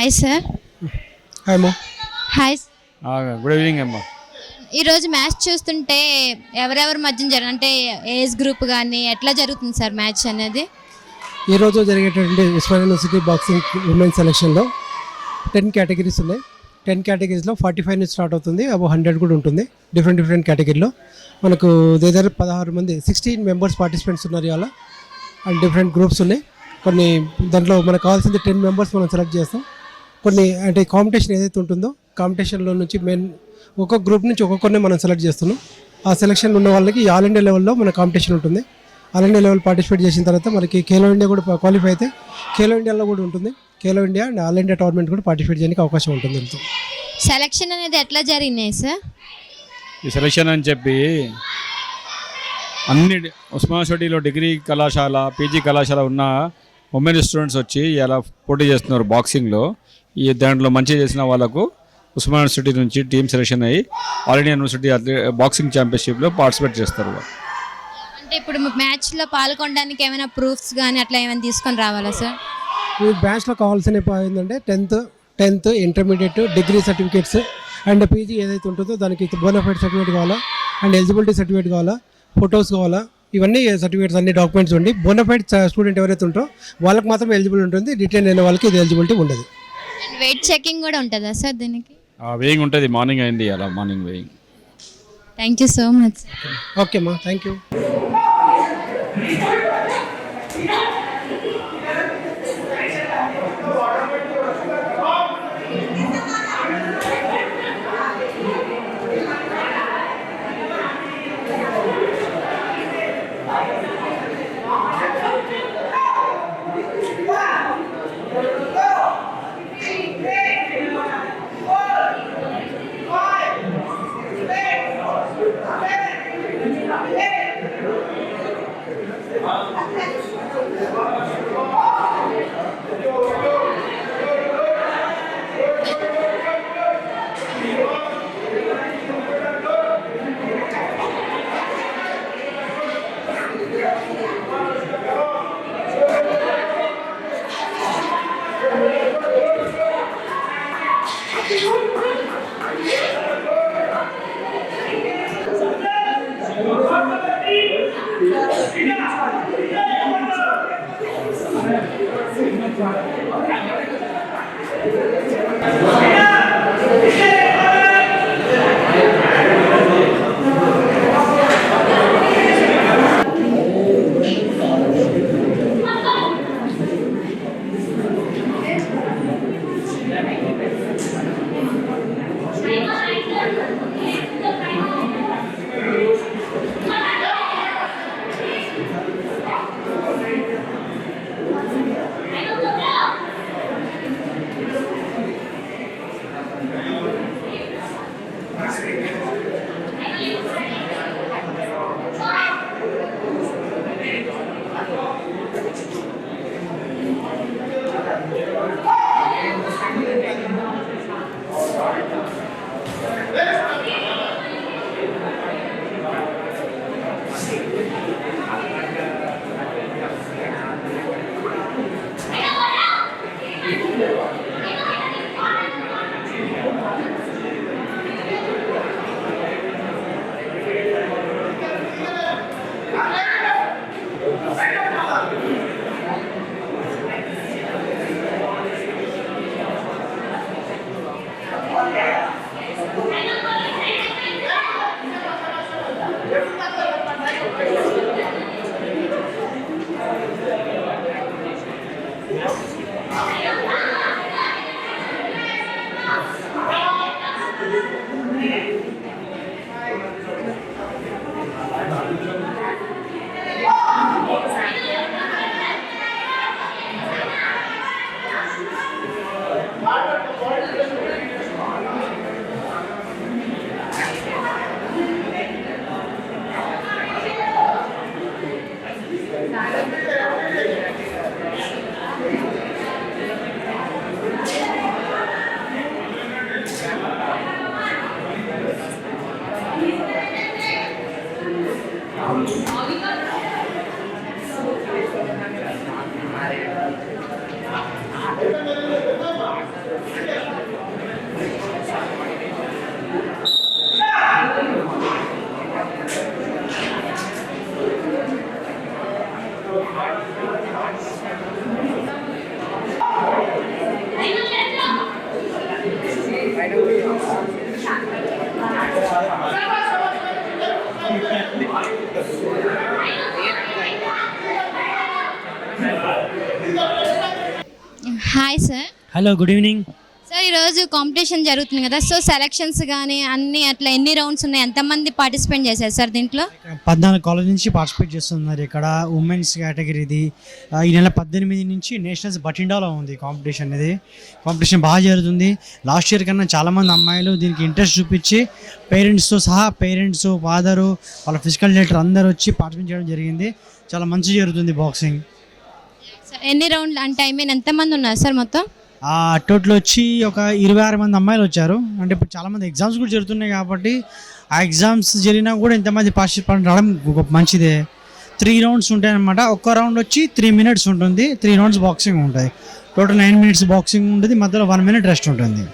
Hi sir. Hi అమ్మా. Hi. Good evening అమ్మా. ఈరోజు మ్యాచ్ చూస్తుంటే ఎవరెవరి మధ్య అంటే ఏజ్ గ్రూప్ కానీ ఎట్లా జరుగుతుంది సార్ మ్యాచ్ అనేది? ఈరోజు జరిగేటటువంటి ఉస్మానియా యూనివర్సిటీ బాక్సింగ్ ఉమెన్స్ సెలక్షన్లో 10 కేటగిరీస్ ఉన్నాయి. 10 కేటగిరీస్లో 45 నుంచి స్టార్ట్ అవుతుంది, అబో 100 కూడా ఉంటుంది. డిఫరెంట్ కేటగిరీలో మనకు దగ్గర 16 మంది 16 మెంబర్స్ పార్టిసిపెంట్స్ ఉన్నారు ఇవాళ. అండ్ డిఫరెంట్ గ్రూప్స్ ఉన్నాయి. కొన్ని దాంట్లో మనకు కావాల్సింది 10 మెంబర్స్ మనం సెలెక్ట్ చేస్తాం. కొన్ని అంటే కాంపిటీషన్ ఏదైతే ఉంటుందో కాంపిటీషన్లో నుంచి మెయిన్ ఒక్కొక్క గ్రూప్ నుంచి ఒక్కొక్కరిని మనం సెలెక్ట్ చేస్తున్నాం. ఆ సెలక్షన్ ఉన్న వాళ్ళకి ఆల్ ఇండియా లెవెల్లో మన కాంపిటీషన్ ఉంటుంది. ఆల్ ఇండియా లెవెల్ పార్టిసిపేట్ చేసిన తర్వాత మనకి ఖేలో ఇండియా కూడా క్వాలిఫై అయితే ఖేలో ఇండియాలో కూడా ఉంటుంది. Khelo India and all India tournament కూడా పార్టిసిపేట్ చేయడానికి అవకాశం ఉంటుంది. సెలక్షన్ అనేది ఎట్లా జరిగినాయి సార్? ఈ సెలక్షన్ అని చెప్పి అన్ని ఉస్మానియా యూనివర్సిటీలో డిగ్రీ కళాశాల, పీజీ కళాశాల ఉన్న ఉమెన్ స్టూడెంట్స్ వచ్చి ఇలా పోటీ చేస్తున్నారు బాక్సింగ్లో. ఈ దాంట్లో మంచి చేసిన వాళ్ళకు ఉస్మానియా యూనివర్సిటీ నుంచి టీమ్ సెలక్షన్ అయ్యి ఆల్ ఇండియా యూనివర్సిటీ బాక్సింగ్ ఛాంపియన్షిప్లో పార్టిసిపేట్ చేస్తారు. అంటే ఇప్పుడు మ్యాచ్లో పాల్గొనడానికి ఏమైనా ప్రూఫ్స్ కానీ అట్లా ఏమైనా తీసుకొని రావాలా సార్? ఈ బ్యాచ్లో కావాల్సిన ఏంటంటే 10th intermediate degree certificates and PG ఏదైతే ఉంటుందో దానికి బోనఫైడ్ సర్టిఫికేట్ కావాలా, అండ్ ఎలిజిబిలిటీ సర్టిఫికేట్ కావాలా, ఫొటోస్ కావాలా. ఇవన్నీ సర్టిఫికేట్స్ అన్ని డాక్యుమెంట్స్ ఉండి బోనఫైడ్ స్టూడెంట్ ఎవరైతే ఉంటారో వాళ్ళకి మాత్రం ఎలిజిబుల్ ఉంటుంది. రిటైన్ అయిన వాళ్ళకి ఇది ఎలిజిబిలిటీ ఉండదు. అండ్ వెయిట్ చెకింగ్ కూడా ఉంటుందా సార్ దీనికి? వేయింగ్ ఉంటుంది, మార్నింగ్ అయింది అలా morning weighing. Thank you so much. Okay అమ్మా, thank you. Hi sir. Hello, good evening. Sir ఈరోజు కాంపిటీషన్ జరుగుతుంది కదా, సో సెలక్షన్స్ కానీ అన్ని అట్లా ఎన్ని రౌండ్స్ ఉన్నాయి, ఎంతమంది పార్టిసిపేట్ చేశారు సార్ దీంట్లో? 14 కాలేజ్ నుంచి పార్టిసిపేట్ చేస్తున్నారు ఇక్కడ. ఉమెన్స్ కేటగిరీది ఈ నెల 18 నుంచి నేషనల్స్ బఠిండాలో ఉంది కాంపిటీషన్. ఇది కాంపిటీషన్ బాగా జరుగుతుంది. లాస్ట్ ఇయర్ కన్నా చాలామంది అమ్మాయిలు దీనికి ఇంట్రెస్ట్ చూపించి పేరెంట్స్తో సహా, పేరెంట్స్, ఫాదరు, వాళ్ళ ఫిజికల్ డైరెక్టర్ అందరూ వచ్చి పార్టిసిపేట్ చేయడం జరిగింది. చాలా మంచి జరుగుతుంది బాక్సింగ్. సార్ ఎన్ని రౌండ్లు అంటే ఎంతమంది ఉన్నారు సార్ మొత్తం? టోటల్ వచ్చి ఒక 26 మంది అమ్మాయిలు వచ్చారు. అంటే ఇప్పుడు చాలామంది ఎగ్జామ్స్ కూడా జరుగుతున్నాయి కాబట్టి ఆ ఎగ్జామ్స్ జరిగినా కూడా ఇంతమంది పార్టిసిపేట్ రావడం మంచిదే. 3 రౌండ్స్ ఉంటాయి అన్నమాట. ఒక్క రౌండ్ వచ్చి 3 minutes ఉంటుంది. 3 rounds బాక్సింగ్ ఉంటుంది. టోటల్ 9 minutes బాక్సింగ్ ఉంటుంది. మధ్యలో 1 minute రెస్ట్ ఉంటుంది.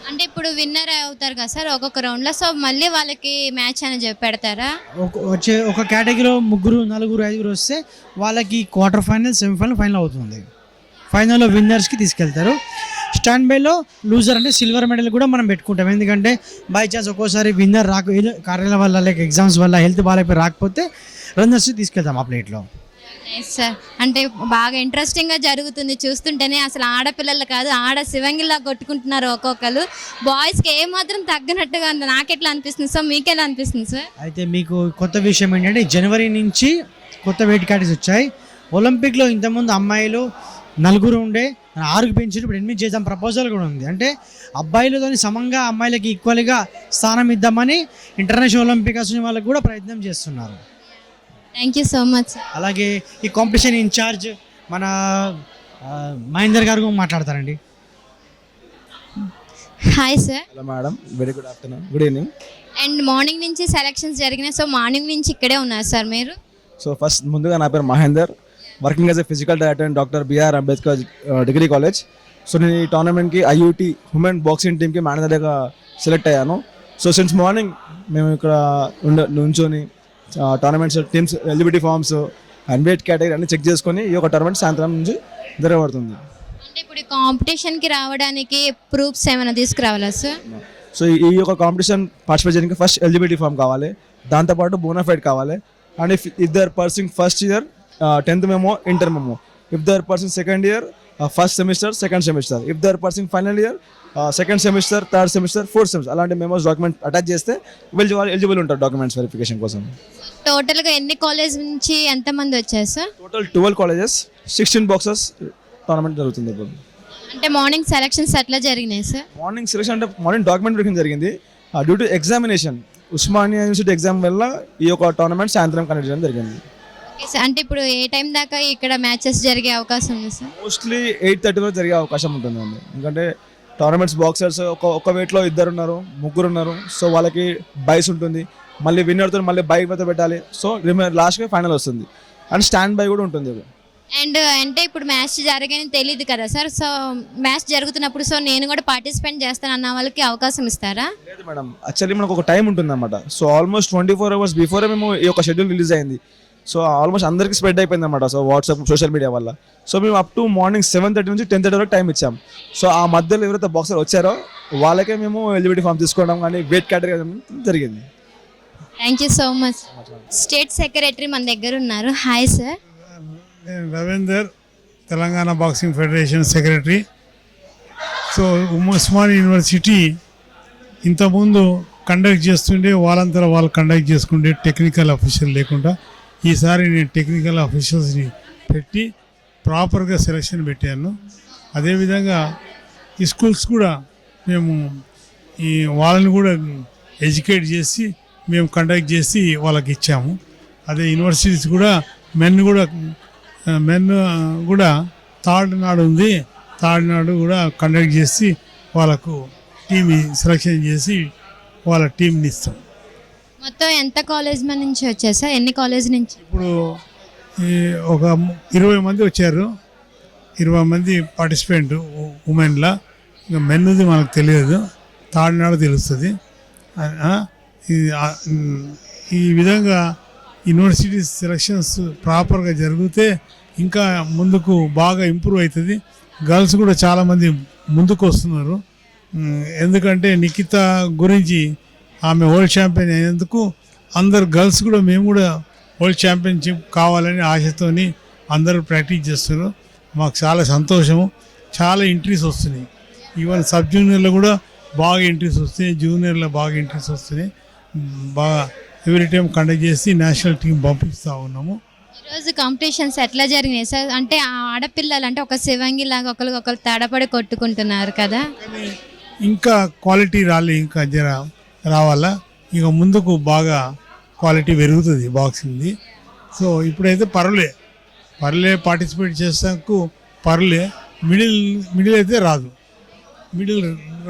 అంటే ఇప్పుడు విన్నర్ అవుతారు కదా సార్ ఒక్కొక్క రౌండ్లో, సో మళ్ళీ వాళ్ళకి మ్యాచ్ అనేది పెడతారా? ఒక కేటగిరీలో 3, 4, 5 వస్తే వాళ్ళకి క్వార్టర్ ఫైనల్, సెమీఫైనల్, ఫైనల్ అవుతుంది. ఫైనల్లో విన్నర్స్కి తీసుకెళ్తారు. స్టాండ్ బైలో లూజర్ అంటే సిల్వర్ మెడల్ కూడా మనం పెట్టుకుంటాం. ఎందుకంటే బై ఛాన్స్ ఒక్కోసారి విన్నర్ కార్యాల వల్ల, లైక్ ఎగ్జామ్స్ వల్ల హెల్త్ బాగాలేకపోయి రాకపోతే రన్నర్స్ తీసుకెళ్తాం ఆ ప్లేట్లో. సార్ అంటే బాగా ఇంట్రెస్టింగ్గా జరుగుతుంది చూస్తుంటేనే. అసలు ఆడపిల్లలు కాదు, ఆడ శివంగిలా కొట్టుకుంటున్నారు ఒక్కొక్కరు. బాయ్స్కి ఏమాత్రం తగ్గనట్టుగా ఉంది. నాకెట్లా అనిపిస్తుంది, సో మీకెలా అనిపిస్తుంది సార్? అయితే మీకు కొత్త విషయం ఏంటంటే జనవరి నుంచి కొత్త వెయిట్ కేటగిరీస్ వచ్చాయి. ఒలింపిక్లో ఇంతకుముందు అమ్మాయిలు 4 ఉండే, 6కి పెంచి ఇప్పుడు 8 చేద్దాం ప్రపోజల్ కూడా ఉంది. అంటే అబ్బాయిలతో సమంగా అమ్మాయిలకి ఈక్వల్గా స్థానం ఇద్దామని ఇంటర్నేషనల్ ఒలింపిక్ అసోసియేషన్ వాళ్ళకి కూడా ప్రయత్నం చేస్తున్నారు. Thank you so much sir. అలాగే ఈ కాంపిటీషన్ ఇన్ఛార్జ్ మన మహేందర్ గారు మాట్లాడతారండి. Hi sir. Hello madam, very good afternoon, good evening. And morning నుంచి సెలక్షన్స్ జరిగినాయి, సో మార్నింగ్ నుంచి ఇక్కడే ఉన్నారు సార్ మీరు? సో ఫస్ట్ ముందుగా నా పేరు Mahender, working as a physical director and doctor BR Ambedkar degree college. So నేను ఈ టోర్నమెంట్కి ఐయూటీ ఉమెన్ బాక్సింగ్ టీమ్కి మేనేజర్గా సెలెక్ట్ అయ్యాను. సో సిన్స్ మార్నింగ్ మేము ఇక్కడ నుంచొని tournaments, teams eligibility forms and weight category అన్ని చెక్ చేసుకొని ఈ యొక్క టోర్నమెంట్ సాయంత్రం నుంచి జరగబడుతుంది. అంటే ఇప్పుడు కాంపిటీషన్కి రావడానికి ప్రూఫ్స్ ఏమైనా తీసుకురావాలా సార్? సో ఈ యొక్క కాంపిటీషన్ పార్టిసిపేట్ చేయడానికి ఫస్ట్ ఎలిజిబిలిటీ ఫామ్ కావాలి, దాంతోపాటు బోనాఫైడ్ కావాలి. And if they're pursuing first year 10th memo, inter memo. If they are pursuing second year, first semester, second semester. If they are pursuing final year, second semester, third semester, fourth semester. అలాంటి memos document attach చేస్తే వాళ్ళు eligible ఉంటారు documents verification కోసం. టోటల్గా ఎన్ని college నుంచి ఎంతమంది వచ్చారు sir? Total 12 colleges, 16 boxes tournament జరుగుతుంది ఇప్పుడు. అంటే మార్నింగ్ సెలక్షన్స్ ఎట్లా జరిగినాయి సార్? మార్నింగ్ సెలక్షన్ అంటే మార్నింగ్ డాక్యుమెంట్ వెరిఫికేషన్ జరిగింది. Due to examination Osmania university exam వల్ల ఈ యొక్క టోర్నమెంట్ సాయంత్రం కండక్ట్ చేయడం జరిగింది. అంటే ఇప్పుడు ఏ టైం దాకా ఇక్కడ మ్యాచెస్ జరిగే అవకాశం ఉంది సార్? మోస్ట్లీ 8:30 వరకు జరిగే అవకాశం ఉంటుందండి. ఎందుకంటే టోర్నమెంట్స్ బాక్సర్స్ ఒక వెయిట్లో 2 ఉన్నారు, 3 ఉన్నారు. సో వాళ్ళకి బైస్ ఉంటుంది, మళ్ళీ విన్నర్తో మళ్ళీ బైక్ మీద పెట్టాలి. సో లాస్ట్గా ఫైనల్ వస్తుంది అండ్ స్టాండ్ బై కూడా ఉంటుంది. అండ్ అంటే ఇప్పుడు మ్యాచ్ జరగని తెలియదు కదా సార్, సో మ్యాచ్ జరుగుతున్నప్పుడు సో నేను కూడా పార్టిసిపేట్ చేస్తాను అన్న వాళ్ళకి అవకాశం ఇస్తారా? లేదు మేడం, యాక్చువల్లీ మనకు ఒక టైం ఉంటుంది అన్నమాట. సో ఆల్మోస్ట్ 24 hours బిఫోరే మేము ఈ యొక్క షెడ్యూల్ రిలీజ్ అయింది. సో ఆల్మోస్ట్ అందరికీ స్ప్రెడ్ అయిపోయింది అనమాట. సో వాట్సాప్, సోషల్ మీడియా వల్ల. సో మేము అప్ టు మార్నింగ్ 7:30 నుంచి 10:30 వరకు టైం ఇచ్చాం. సో ఆ మధ్యలో ఎవరైతే బాక్సర్ వచ్చారో వాళ్ళకే మేము ఎలిజిబిలిటీ ఫామ్ తీసుకోవడం కానీ వెయిట్ కేటగిరీ జరిగింది. Thank you so much. State secretary మన దగ్గర ఉన్నారు. హాయ్ సార్. నేను Ravinder, Telangana boxing federation secretary. So Osmania University ఇంతకుముందు కండక్ట్ చేస్తుండే, వాళ్ళంతా వాళ్ళు కండక్ట్ చేసుకుంటే టెక్నికల్ అఫీషియల్ లేకుండా, ఈసారి నేను టెక్నికల్ అఫీషియల్స్ని పెట్టి ప్రాపర్గా సెలక్షన్ పెట్టాను. అదేవిధంగా ఈ స్కూల్స్ కూడా మేము వాళ్ళని కూడా ఎడ్యుకేట్ చేసి మేము కండక్ట్ చేసి వాళ్ళకి ఇచ్చాము. అదే యూనివర్సిటీస్ కూడా మెన్ కూడా థర్డ్ నాడు ఉంది, థర్డ్ నాడు కూడా కండక్ట్ చేసి వాళ్ళకు టీమ్ సెలక్షన్ చేసి వాళ్ళ టీంని ఇస్తాం. మొత్తం ఎంత కాలేజ్ నుంచి వచ్చారు సార్? ఎన్ని కాలేజ్ నుంచి? ఇప్పుడు ఒక 20 మంది వచ్చారు, 20 మంది పార్టిసిపెంట్ ఉమెన్లా. ఇంకా మెన్ది మనకు తెలియదు, థర్డ్ నాడు తెలుస్తుంది. ఈ విధంగా యూనివర్సిటీ సెలక్షన్స్ ప్రాపర్గా జరిగితే ఇంకా ముందుకు బాగా ఇంప్రూవ్ అవుతుంది. గర్ల్స్ కూడా చాలామంది ముందుకు వస్తున్నారు. ఎందుకంటే నిఖిత గురించి ఆమె వరల్డ్ ఛాంపియన్ అయినందుకు అందరు గర్ల్స్ కూడా మేము కూడా వరల్డ్ ఛాంపియన్షిప్ కావాలని ఆశతోని అందరూ ప్రాక్టీస్ చేస్తున్నారు. మాకు చాలా సంతోషము, చాలా ఎంట్రీస్ వస్తున్నాయి. ఈవెన్ సబ్ జూనియర్లో కూడా బాగా ఎంట్రీస్ వస్తున్నాయి, జూనియర్లో బాగా ఎంట్రీస్ వస్తున్నాయి. బాగా ఎవ్రీ టైం కండక్ట్ చేసి నేషనల్ టీం పంపిస్తూ ఉన్నాము. ఈరోజు కాంపిటీషన్స్ ఎట్లా జరిగినాయి సార్? అంటే ఆ ఆడపిల్లలు అంటే ఒక శివంగి లాగా ఒకరికొకరు తడపడి కొట్టుకుంటున్నారు కదా. కానీ ఇంకా క్వాలిటీ ఇంకా జర రావాలా. ఇక ముందుకు బాగా క్వాలిటీ పెరుగుతుంది బాక్సింగ్ది. సో ఇప్పుడైతే పర్లే పార్టిసిపేట్ చేసాకు మిడిల్ అయితే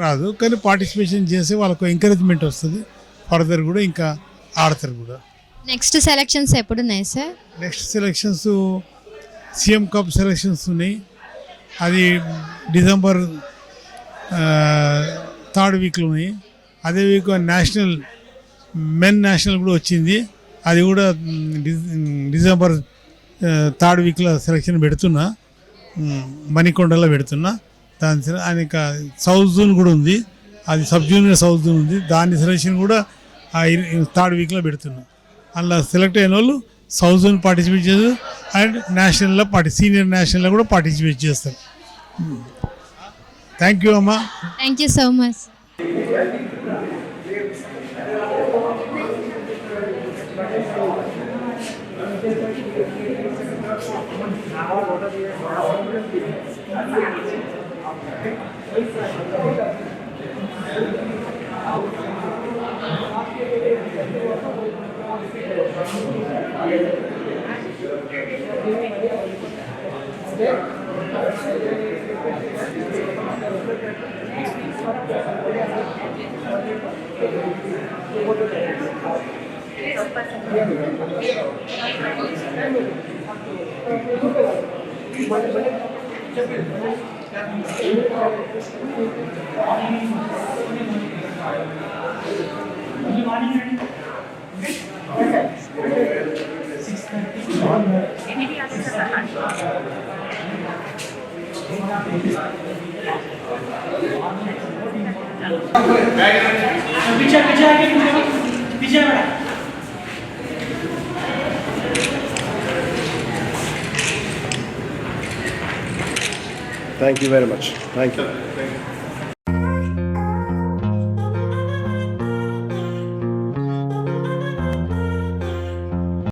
రాదు కానీ పార్టిసిపేషన్ చేస్తే వాళ్ళకు ఎంకరేజ్మెంట్ వస్తుంది. ఫర్దర్ కూడా ఇంకా ఆడతారు కూడా. నెక్స్ట్ సెలక్షన్స్ ఎప్పుడు ఉన్నాయి sir? Next selections CM cup selections ఉన్నాయి. అది డిసెంబర్ 3rd వీక్లో ఉన్నాయి. అదే వీక్ మెన్ నేషనల్ కూడా వచ్చింది. అది కూడా డిసెంబర్ 3rd వీక్లో సెలక్షన్ పెడుతున్నా, మణికొండలో పెడుతున్నా. దాని ఆయనక సౌత్ జోన్ కూడా ఉంది, అది సబ్ జూనియర్ సౌత్ జోన్ ఉంది. దాని సెలక్షన్ కూడా 3rd వీక్లో పెడుతున్నా. అందులో సెలెక్ట్ అయిన వాళ్ళు సౌత్ జోన్ పార్టిసిపేట్ చేస్తారు అండ్ నేషనల్లో సీనియర్ నేషనల్లో కూడా పార్టిసిపేట్ చేస్తారు. థ్యాంక్ యూ అమ్మా. Thank you so much. Thank you very much. Thank you.